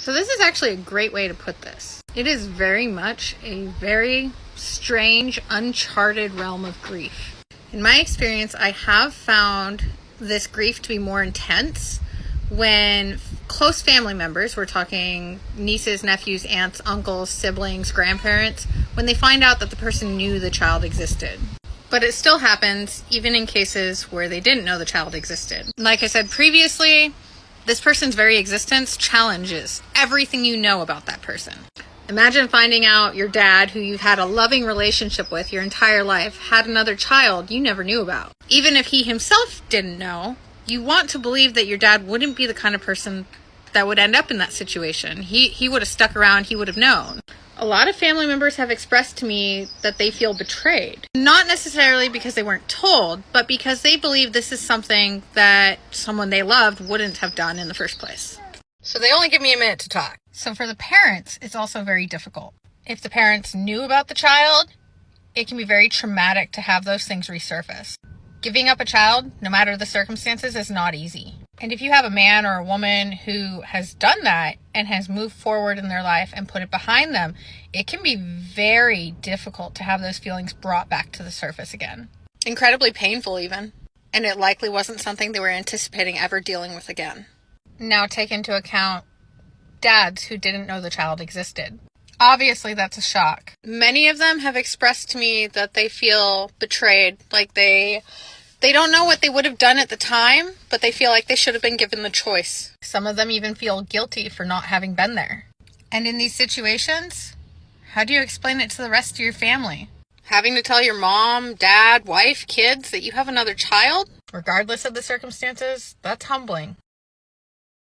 So this is actually a great way to put this. It is very much a very strange, uncharted realm of grief. In my experience, I have found this grief to be more intense when close family members, we're talking nieces, nephews, aunts, uncles, siblings, grandparents, when they find out that the person knew the child existed. But it still happens even in cases where they didn't know the child existed. Like I said previously, this person's very existence challenges everything you know about that person. Imagine finding out your dad, who you've had a loving relationship with your entire life, had another child you never knew about. Even if he himself didn't know, you want to believe that your dad wouldn't be the kind of person that would end up in that situation. He would have stuck around, he would have known. A lot of family members have expressed to me that they feel betrayed. Not necessarily because they weren't told, but because they believe this is something that someone they loved wouldn't have done in the first place. So they only give me a minute to talk. So for the parents, it's also very difficult. If the parents knew about the child, it can be very traumatic to have those things resurface. Giving up a child, no matter the circumstances, is not easy. And if you have a man or a woman who has done that and has moved forward in their life and put it behind them, it can be very difficult to have those feelings brought back to the surface again. Incredibly painful even. And it likely wasn't something they were anticipating ever dealing with again. Now take into account dads who didn't know the child existed. Obviously, that's a shock. Many of them have expressed to me that they feel betrayed, like they don't know what they would have done at the time, but they feel like they should have been given the choice. Some of them even feel guilty for not having been there. And in these situations, how do you explain it to the rest of your family? Having to tell your mom, dad, wife, kids that you have another child? Regardless of the circumstances, that's humbling.